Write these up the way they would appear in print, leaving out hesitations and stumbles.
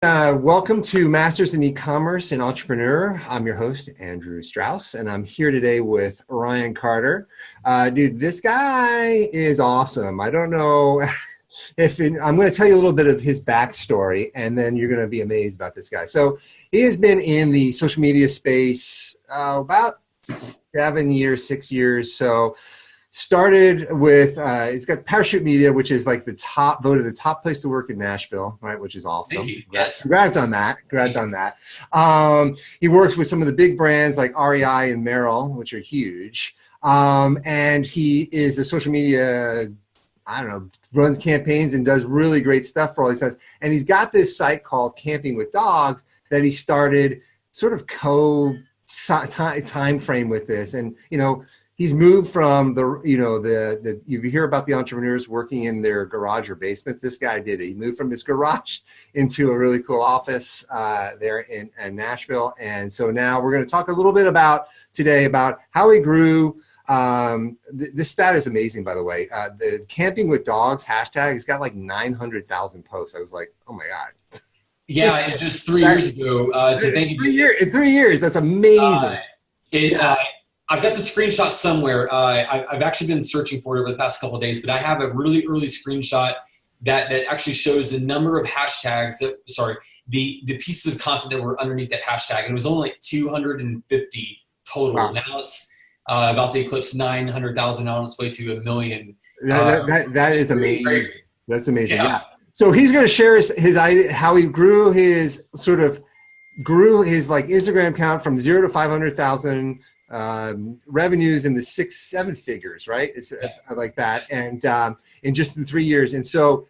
Welcome to Masters in E-commerce and Entrepreneur. I'm your host, Andrew Strauss, and I'm here today with Ryan Carter. Dude, this guy is awesome. I don't know I'm going to tell you a little bit of his backstory, and then you're going to be amazed about this guy. So he has been in the social media space about 7 years, 6 years. So started with, he's got Parachute Media, which is like voted the top place to work in Nashville, right? Which is awesome. Thank you. Yes. Congrats on that. Congrats on that. He works with some of the big brands like REI and Merrill, which are huge. And he is a social media, I don't know, runs campaigns and does really great stuff for all these things. And he's got this site called Camping with Dogs that he started sort of time frame with this. And, you know, he's moved from you hear about the entrepreneurs working in their garage or basements. This guy did it. He moved from his garage into a really cool office there in Nashville. And so now we're going to talk a little bit about how he grew. This stat is amazing, by the way. The Camping with Dogs hashtag, he's got like 900,000 posts. I was like, oh my God. Yeah, just 3 years ago. Thank you. In 3 years, that's amazing. I've got the screenshot somewhere. I've actually been searching for it over the past couple of days, but I have a really early screenshot that actually shows the number of hashtags the pieces of content that were underneath that hashtag. And it was only like 250 total. Wow. Now it's about to eclipse 900,000 on its way to 1 million. That is amazing. Crazy. That's amazing. Yeah. So he's going to share his idea, how he grew his like Instagram account from 0 to 500,000 revenues in the 6-7 figures, right? It's like that. And in just 3 years. And so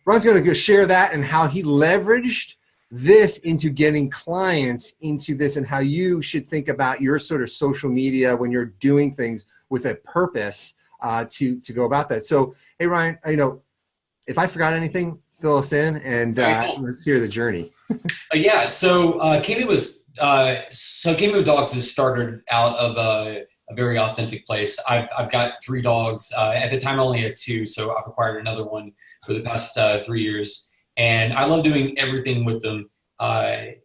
Ron's going to go share that and how he leveraged this into getting clients into this, and how you should think about your sort of social media when you're doing things with a purpose to go about that. So, hey, Ryan, if I forgot anything, fill us in, and let's hear the journey. So Camping with Dogs has started out of a very authentic place. I've got 3 dogs. At the time, I only had 2, so I've acquired another one for the past 3 years. And I love doing everything with them.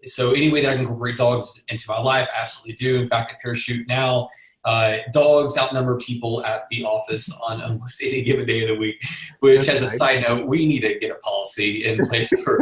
So any way that I can incorporate dogs into my life, I absolutely do. In fact, at Parachute now, dogs outnumber people at the office on almost any given day of the week, which, as a side note, we need to get a policy in place for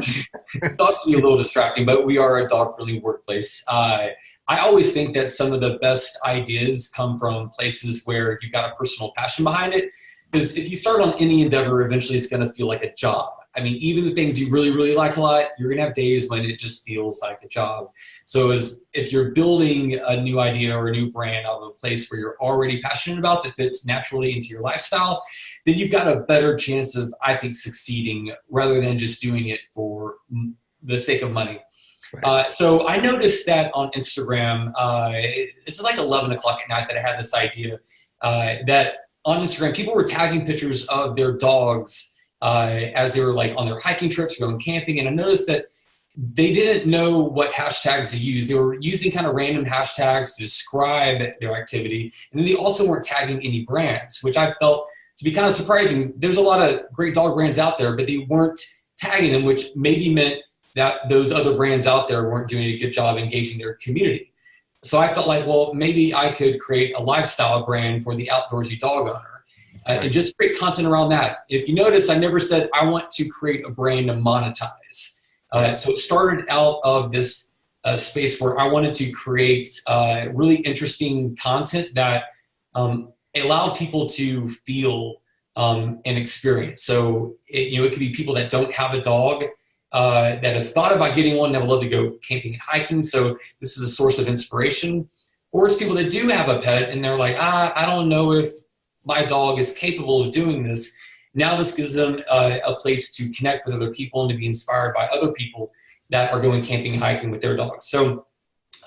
dogs to be a little distracting, but we are a dog-friendly workplace. I always think that some of the best ideas come from places where you've got a personal passion behind it, because if you start on any endeavor, eventually it's going to feel like a job. I mean, even the things you really, really like a lot, you're going to have days when it just feels like a job. So if you're building a new idea or a new brand out of a place where you're already passionate about that fits naturally into your lifestyle, then you've got a better chance of, I think, succeeding rather than just doing it for the sake of money. Right. So I noticed that on Instagram, it's like 11 o'clock at night that I had this idea that on Instagram, people were tagging pictures of their dogs as they were like on their hiking trips, going camping. And I noticed that they didn't know what hashtags to use. They were using kind of random hashtags to describe their activity. And then they also weren't tagging any brands, which I felt to be kind of surprising. There's a lot of great dog brands out there, but they weren't tagging them, which maybe meant that those other brands out there weren't doing a good job engaging their community. So I felt like, well, maybe I could create a lifestyle brand for the outdoorsy dog owner. And just create content around that. If you notice, I never said I want to create a brand to monetize. So it started out of this space where I wanted to create really interesting content that allowed people to feel and experience. So it could be people that don't have a dog, that have thought about getting one, that would love to go camping and hiking. So this is a source of inspiration. Or it's people that do have a pet and they're like, I don't know if my dog is capable of doing this. Now this gives them a place to connect with other people and to be inspired by other people that are going camping and hiking with their dogs. So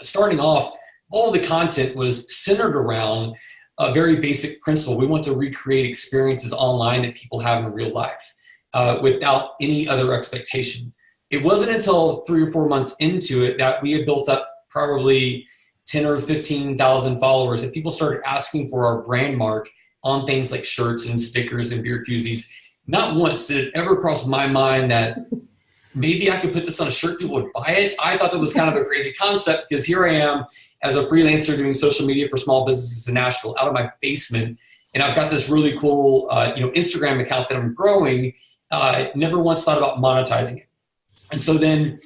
starting off, all the content was centered around a very basic principle. We want to recreate experiences online that people have in real life without any other expectation. It wasn't until 3 or 4 months into it that we had built up probably 10 or 15,000 followers that people started asking for our brand mark on things like shirts and stickers and beer koozies. Not once did it ever cross my mind that maybe I could put this on a shirt, people would buy it. I thought that was kind of a crazy concept because here I am as a freelancer doing social media for small businesses in Nashville out of my basement. And I've got this really cool, Instagram account that I'm growing. Never once thought about monetizing it. And so then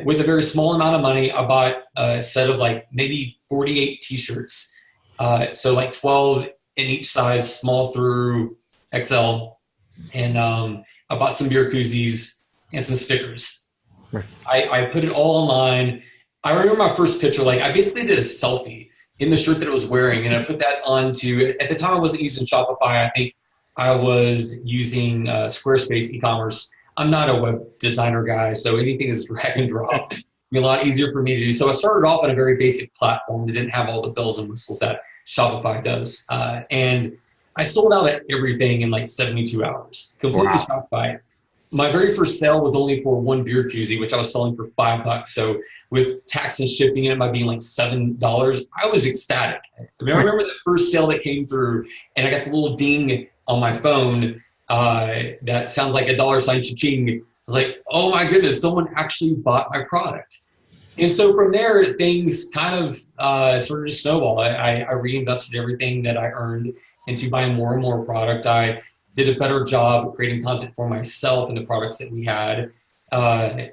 with a very small amount of money, I bought a set of like maybe 48 t-shirts. So like 12 in each size, small through XL. And I bought some beer koozies and some stickers. Right. I put it all online. I remember my first picture, like I basically did a selfie in the shirt that I was wearing, and I put that onto, at the time I wasn't using Shopify. I think I was using Squarespace e-commerce. I'm not a web designer guy, so anything is drag and drop. It'd be a lot easier for me to do. So I started off on a very basic platform that didn't have all the bells and whistles that Shopify does. And I sold out at everything in like 72 hours, completely Shopify. My very first sale was only for one beer koozie, which I was selling for $5. So with tax and shipping it by being like $7, I was ecstatic. I remember the first sale that came through, and I got the little ding on my phone that sounds like a $ cha-ching. I was like, oh my goodness, someone actually bought my product. And so from there, things kind of sort of just snowballed. I reinvested everything that I earned into buying more and more product. I did a better job of creating content for myself and the products that we had. I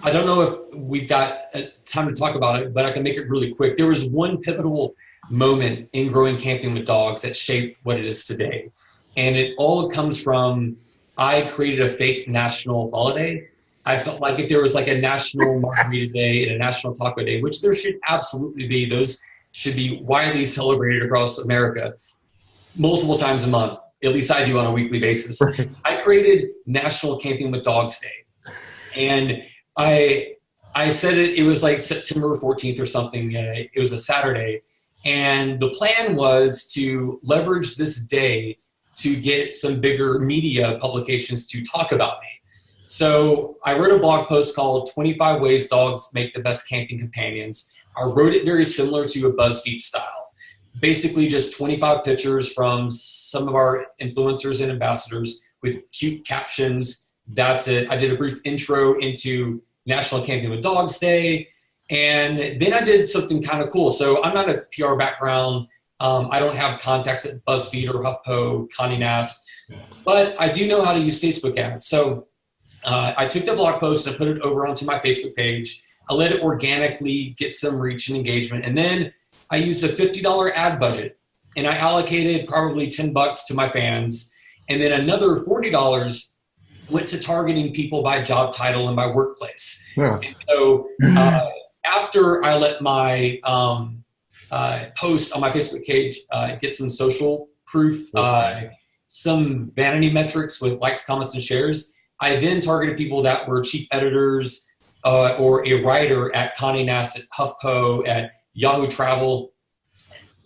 don't know if we've got time to talk about it, but I can make it really quick. There was one pivotal moment in growing Camping with Dogs that shaped what it is today. And it all comes from, I created a fake national holiday. I felt like if there was like a national margarita day and a national taco day, which there should absolutely be, those should be widely celebrated across America multiple times a month. At least I do on a weekly basis. I created National Camping with Dogs Day. And I said it was like September 14th or something. It was a Saturday. And the plan was to leverage this day to get some bigger media publications to talk about me. So I wrote a blog post called 25 Ways Dogs Make the Best Camping Companions. I wrote it very similar to a BuzzFeed style. Basically just 25 pictures from some of our influencers and ambassadors with cute captions. That's it. I did a brief intro into National Camping with Dogs Day. And then I did something kind of cool. So I'm not a PR background. I don't have contacts at BuzzFeed or HuffPo, Condé Nast, but I do know how to use Facebook ads. So I took the blog post and I put it over onto my Facebook page. I let it organically get some reach and engagement. And then I used a $50 ad budget, and I allocated probably $10 to my fans. And then another $40 went to targeting people by job title and by workplace. Yeah. And so after I let my post on my Facebook page get some social proof, some vanity metrics with likes, comments, and shares, I then targeted people that were chief editors or a writer at Condé Nast, at HuffPo, at Yahoo Travel,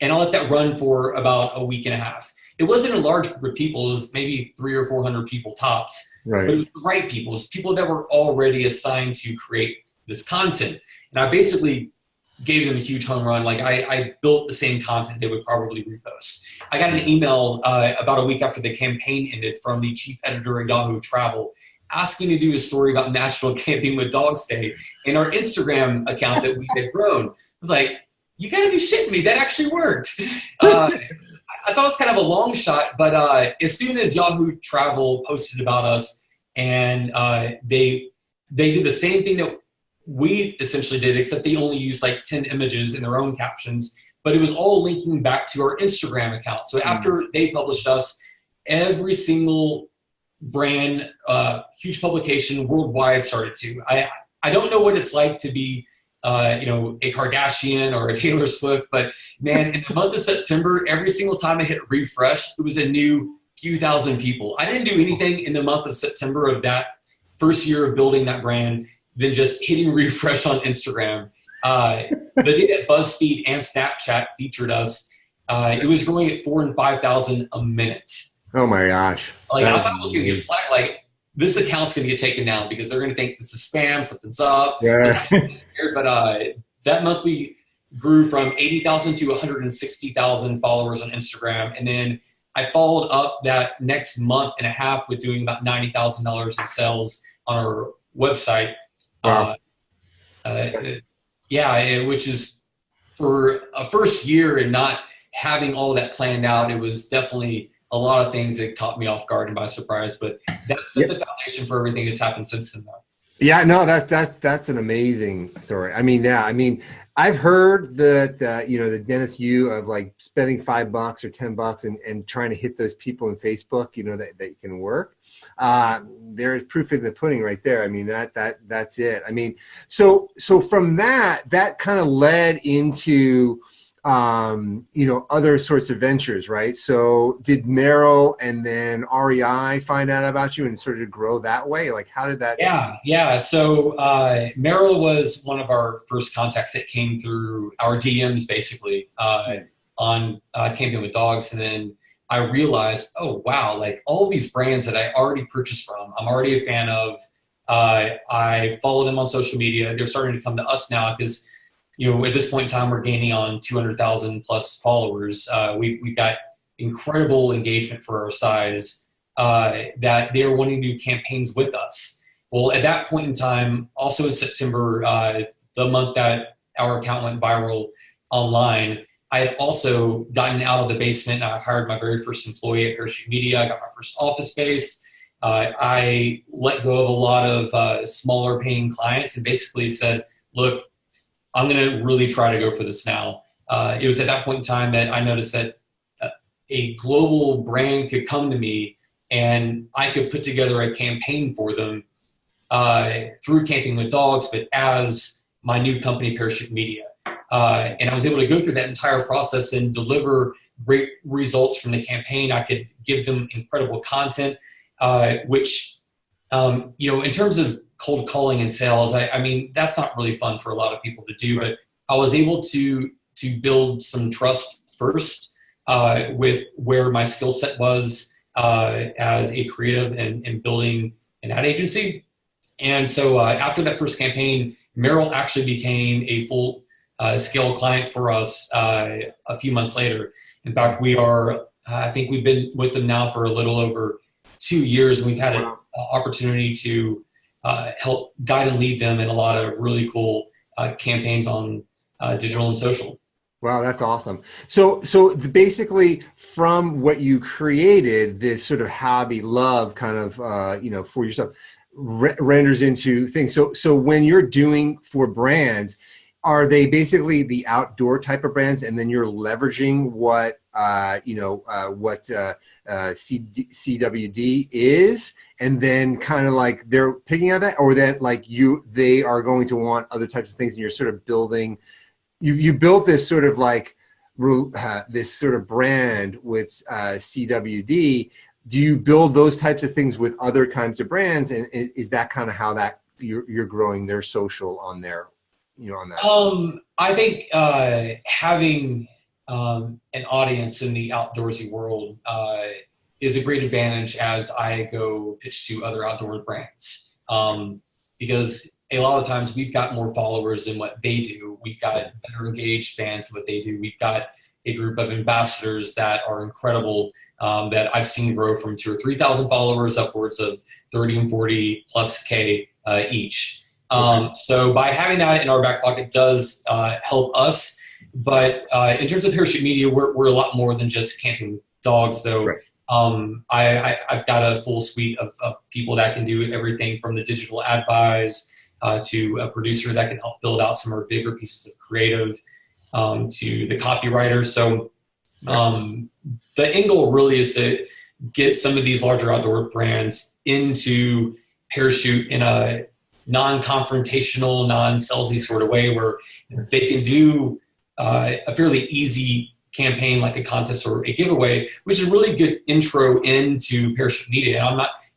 and I let that run for about a week and a half. It wasn't a large group of people. It was maybe 300 or 400 people tops. Right. But it was the right people. It was people that were already assigned to create this content. And I basically gave them a huge home run. Like I built the same content they would probably repost. I got an email about a week after the campaign ended from the chief editor of Yahoo Travel asking to do a story about National Camping with Dogs Day in our Instagram account that we had grown. I was like, you gotta be shitting me. That actually worked. I thought it was kind of a long shot, but as soon as Yahoo Travel posted about us and they did the same thing that we essentially did, except they only used like 10 images in their own captions, but it was all linking back to our Instagram account. So after they published us, every single brand, huge publication worldwide started to. I don't know what it's like to be a Kardashian or a Taylor Swift, but man, in the month of September, every single time I hit refresh, it was a new few thousand people. I didn't do anything in the month of September of that first year of building that brand than just hitting refresh on Instagram. The day that BuzzFeed and Snapchat featured us, it was growing at 4,000 and 5,000 a minute. Oh my gosh. Like I thought it was going to get flagged. Like this account's going to get taken down because they're going to think this is spam, something's up. Yeah. But that month we grew from 80,000 to 160,000 followers on Instagram. And then I followed up that next month and a half with doing about $90,000 in sales on our website. Wow. Uh, yeah, which is for a first year and not having all that planned out. It was definitely a lot of things that caught me off guard and by surprise, but that set the foundation for everything that's happened since then, though. Yeah, no, that's an amazing story. I mean, yeah, I mean, I've heard that the Dennis Yu of like spending $5 or $10 and trying to hit those people in Facebook, that can work. There is proof in the pudding right there. I mean, that's it. I mean, so from that kind of led into other sorts of ventures, right? So did Merrill and then REI find out about you and sort of grow that way? Like, how did that? Yeah. So Merrill was one of our first contacts that came through our DMs, basically, on Camping with Dogs. And then I realized, oh, wow, like all these brands that I already purchased from, I'm already a fan of. I follow them on social media. They're starting to come to us now because at this point in time, we're gaining on 200,000 plus followers. We've got incredible engagement for our size that they're wanting to do campaigns with us. Well, at that point in time, also in September, the month that our account went viral online, I had also gotten out of the basement. I hired my very first employee at Parachute Media. I got my first office space. I let go of a lot of smaller paying clients and basically said, look, I'm going to really try to go for this now. It was at that point in time that I noticed that a global brand could come to me and I could put together a campaign for them through Camping with Dogs, but as my new company, Parachute Media. And I was able to go through that entire process and deliver great results from the campaign. I could give them incredible content, which, in terms of cold calling and sales, I mean, that's not really fun for a lot of people to do, but I was able to build some trust first with where my skill set was as a creative and building an ad agency. And so after that first campaign, Merrill actually became a full scale client for us a few months later. In fact, I think we've been with them now for a little over 2 years, and we've had an opportunity to help guide and lead them in a lot of really cool campaigns on digital and social. Wow, that's awesome. So basically from what you created, this sort of hobby love kind of, for yourself renders into things. So when you're doing for brands, are they basically the outdoor type of brands, and then you're leveraging what CWD is, and then kind of like they're picking out that, or that like they are going to want other types of things, and you're sort of building. You built this sort of like this sort of brand with CWD. Do you build those types of things with other kinds of brands, and is that kind of how that you're growing their social on their, on that? I think having an audience in the outdoorsy world is a great advantage as I go pitch to other outdoor brands. Because a lot of times we've got more followers than what they do. We've got better engaged fans than what they do. We've got a group of ambassadors that are incredible, that I've seen grow from 2,000 or 3,000 followers upwards of 30 and 40 plus K each. So by having that in our back pocket does help us. But in terms of Parachute Media, we're a lot more than just Camping with Dogs, though. Right. I've got a full suite of people that can do everything from the digital ad buys to a producer that can help build out some of our bigger pieces of creative, to the copywriter. So the end goal really is to get some of these larger outdoor brands into Parachute in a non-confrontational, non-salesy sort of way where they can do a fairly easy campaign like a contest or a giveaway, which is a really good intro into Parachute Media.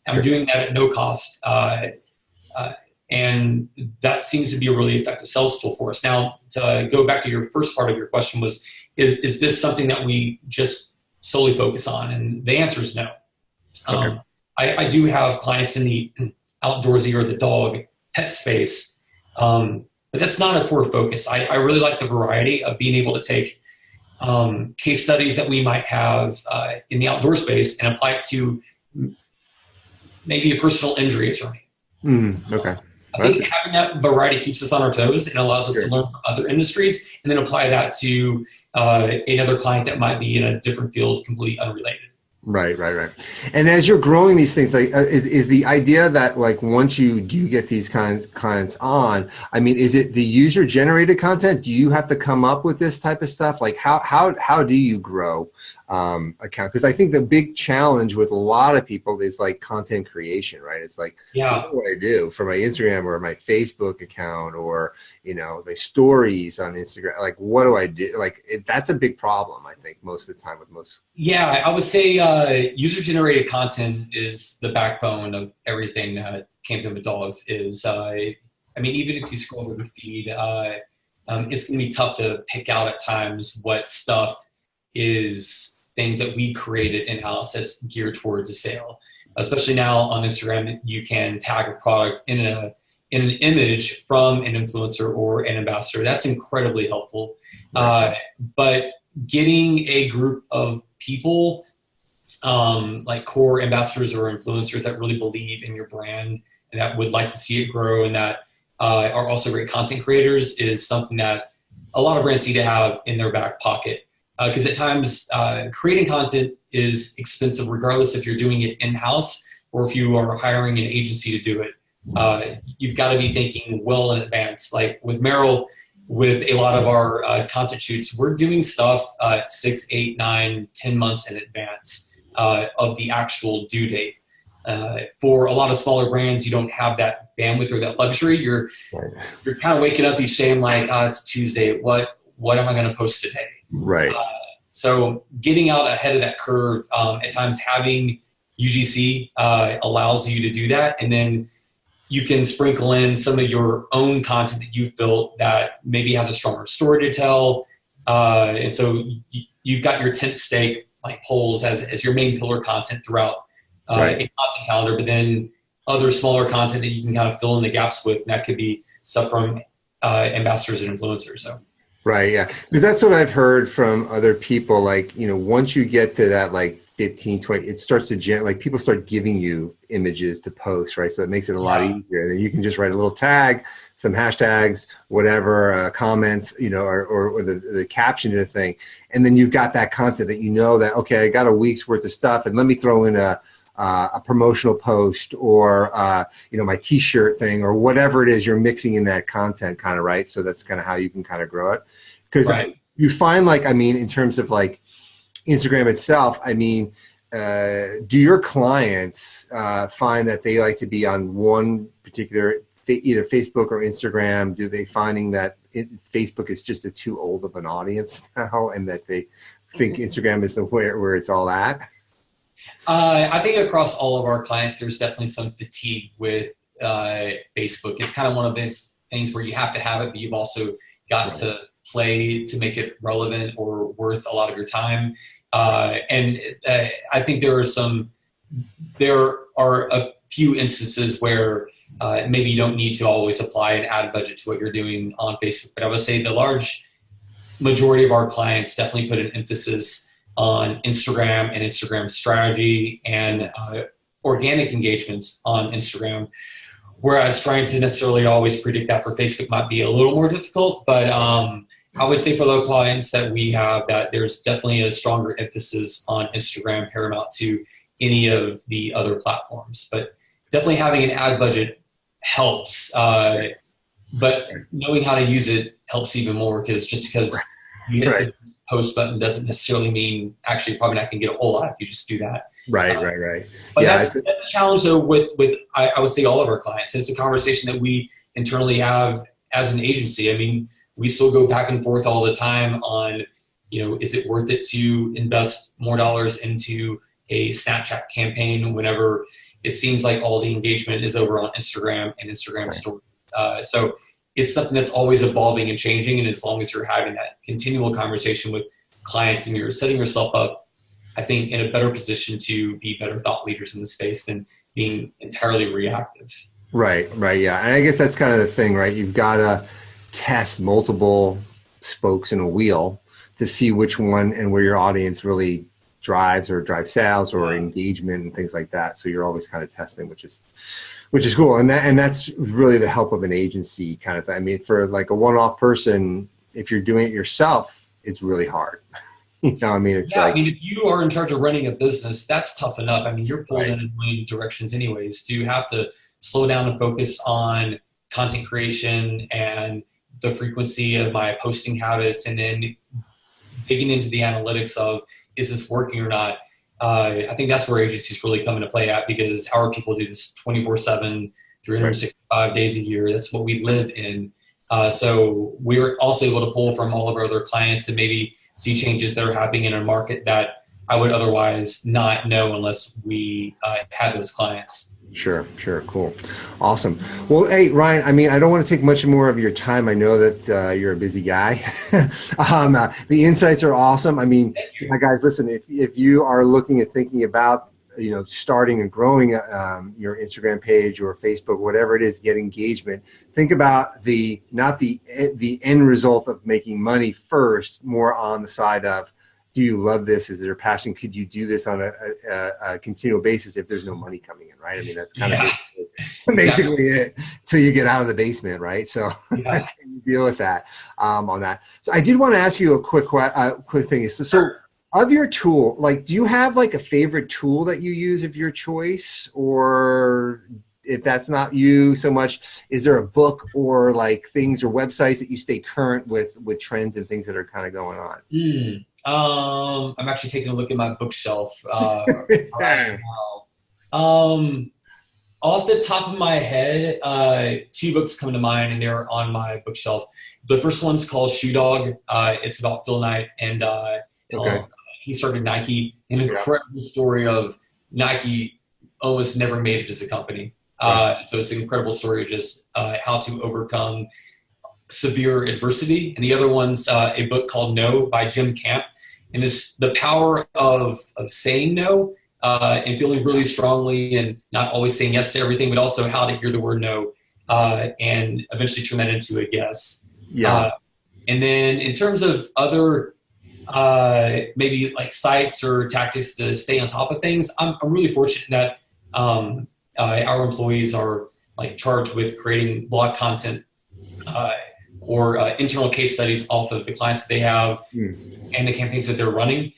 I'm doing that at no cost. And that seems to be a really effective sales tool for us. Now, to go back to your first part of your question was, is this something that we just solely focus on? And the answer is no. Okay. I do have clients in the outdoorsy or the dog pet space, but that's not a core focus. I really like the variety of being able to take case studies that we might have in the outdoor space and apply it to maybe a personal injury attorney. Okay. I think having that variety keeps us on our toes and allows us to learn from other industries and then apply that to another client that might be in a different field, completely unrelated. Right. And as you're growing these things, like, is the idea that, like, once you do get these clients on, I mean, is it the user generated content? Do you have to come up with this type of stuff? Like, how do you grow account? Because I think the big challenge with a lot of people is like content creation, right? It's like, what do I do for my Instagram or my Facebook account, or, you know, my stories on Instagram? Like, what do I do? Like, that's a big problem, I think, most of the time with most. Yeah, I would say user-generated content is the backbone of everything that Camping with Dogs is. I mean, even if you scroll through the feed, it's going to be tough to pick out at times what stuff is things that we created in-house that's geared towards a sale. Especially now on Instagram, you can tag a product in an image from an influencer or an ambassador. That's incredibly helpful. But getting a group of people like core ambassadors or influencers that really believe in your brand and that would like to see it grow and that are also great content creators is something that a lot of brands need to have in their back pocket. Because at times creating content is expensive regardless if you're doing it in-house or if you are hiring an agency to do it. You've got to be thinking well in advance. Like with Merrill, with a lot of our content shoots, we're doing stuff 6, 8, 9, 10 months in advance of the actual due date. For a lot of smaller brands, you don't have that bandwidth or that luxury. You're kind of waking up each day and like, it's Tuesday. What am I going to post today? Right. So getting out ahead of that curve, at times having UGC allows you to do that, and then you can sprinkle in some of your own content that you've built that maybe has a stronger story to tell. And so you've got your tent stake like polls as your main pillar content throughout a content calendar, but then other smaller content that you can kind of fill in the gaps with. And that could be stuff from ambassadors and influencers. So. Right. Yeah. Because that's what I've heard from other people. Like, you know, once you get to that, like 15, 20, it starts to like people start giving you images to post, right? So it makes it a lot easier. And then you can just write a little tag, some hashtags, whatever, comments, you know, or the caption to the thing. And then you've got that content that you know that, okay, I got a week's worth of stuff and let me throw in a promotional post or, you know, my t-shirt thing or whatever it is you're mixing in that content kind of, right? So that's kind of how you can kind of grow it. Because you find, like, I mean, in terms of like Instagram itself, I mean, do your clients find that they like to be on one particular, either Facebook or Instagram? Do they finding that Facebook is just too old of an audience now and that they think Instagram is the where it's all at? I think across all of our clients, there's definitely some fatigue with Facebook. It's kind of one of those things where you have to have it, but you've also got to play to make it relevant or worth a lot of your time. And I think there are a few instances where maybe you don't need to always apply an ad budget to what you're doing on Facebook. But I would say the large majority of our clients definitely put an emphasis on Instagram and Instagram strategy and organic engagements on Instagram, whereas trying to necessarily always predict that for Facebook might be a little more difficult. But I would say for the clients that we have, that there's definitely a stronger emphasis on Instagram paramount to any of the other platforms. But definitely having an ad budget helps, but knowing how to use it helps even more, because just because you hit the post button doesn't necessarily mean actually you're probably not going to get a whole lot if you just do that. Right. But that's a challenge though with I would say all of our clients. It's a conversation that we internally have as an agency. I mean, we still go back and forth all the time on, you know, is it worth it to invest more dollars into a Snapchat campaign whenever it seems like all the engagement is over on Instagram and Instagram stories. So it's something that's always evolving and changing. And as long as you're having that continual conversation with clients and you're setting yourself up, I think, in a better position to be better thought leaders in the space than being entirely reactive. Right. Yeah. And I guess that's kind of the thing, right? You've got to test multiple spokes in a wheel to see which one and where your audience really drives sales or engagement and things like that. So you're always kind of testing, which is cool. And that's really the help of an agency kind of thing. I mean, for like a one-off person, if you're doing it yourself, it's really hard. You know, I mean, it's I mean, if you are in charge of running a business, that's tough enough. I mean, you're pulled in a million directions anyways. To have to slow down and focus on content creation and the frequency of my posting habits, and then digging into the analytics of, is this working or not? I think that's where agencies really come into play at, because our people do this 24/7, 365 days a year. That's what we live in. So we're also able to pull from all of our other clients and maybe see changes that are happening in a market that I would otherwise not know unless we had those clients. Sure. Cool. Awesome. Well, hey, Ryan, I mean, I don't want to take much more of your time. I know that you're a busy guy. The insights are awesome. I mean, guys, listen, if you are looking at thinking about, you know, starting and growing your Instagram page or Facebook, whatever it is, get engagement. Think about not the end result of making money first, more on the side of, do you love this? Is there passion? Could you do this on a continual basis if there's no money coming in, right? I mean, that's kind of basically it till you get out of the basement, right? So deal with that on that. So I did want to ask you a quick thing. So of your tool, like, do you have like a favorite tool that you use of your choice? Or if that's not you so much, is there a book or like things or websites that you stay current with trends and things that are kind of going on? I'm actually taking a look at my bookshelf right now. Off the top of my head, two books come to mind, and they're on my bookshelf. The first one's called Shoe Dog. It's about Phil Knight, and he started Nike. An incredible story of Nike almost never made it as a company. So it's an incredible story of just how to overcome severe adversity. And the other one's a book called No by Jim Camp. And it's the power of saying no and feeling really strongly and not always saying yes to everything, but also how to hear the word no and eventually turn that into a yes. And then in terms of other maybe like sites or tactics to stay on top of things, I'm really fortunate that our employees are like charged with creating blog content or internal case studies off of the clients that they have and the campaigns that they're running.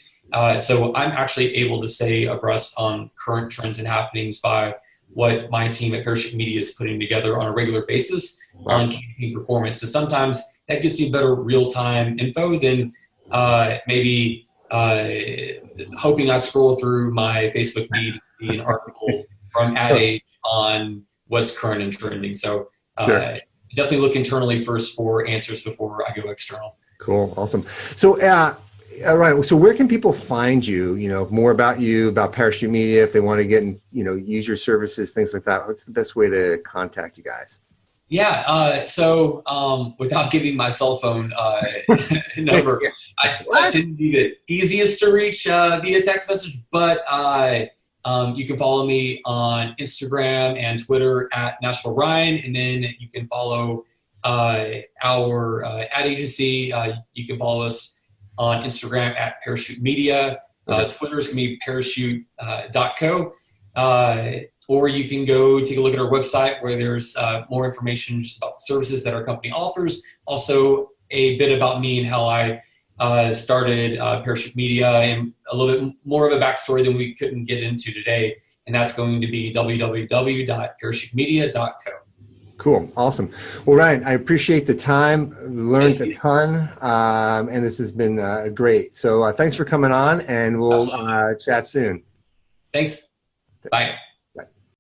So I'm actually able to stay abreast on current trends and happenings by what my team at Parachute Media is putting together on a regular basis on campaign performance. So sometimes that gives me better real-time info than maybe hoping I scroll through my Facebook feed to see an article from Ad Age on what's current and trending. So definitely look internally first for answers before I go external. Cool. Awesome. So, all right. So where can people find you, you know, more about you, about Parachute Media, if they want to get, you know, use your services, things like that? What's the best way to contact you guys? So without giving my cell phone number, I tend to be the easiest to reach via text message, but you can follow me on Instagram and Twitter at Nashville Ryan, and then you can follow our ad agency. You can follow us on Instagram at Parachute Media. Twitter is going to be parachute.co. Or you can go take a look at our website where there's more information just about the services that our company offers. Also, a bit about me and how I started Parachute Media, and a little bit more of a backstory than we couldn't get into today. And that's going to be www.parachutemedia.co. Cool. Awesome. Well, Ryan, I appreciate the time. Learned a ton, and this has been great. So thanks for coming on, and we'll chat soon. Thanks. Bye.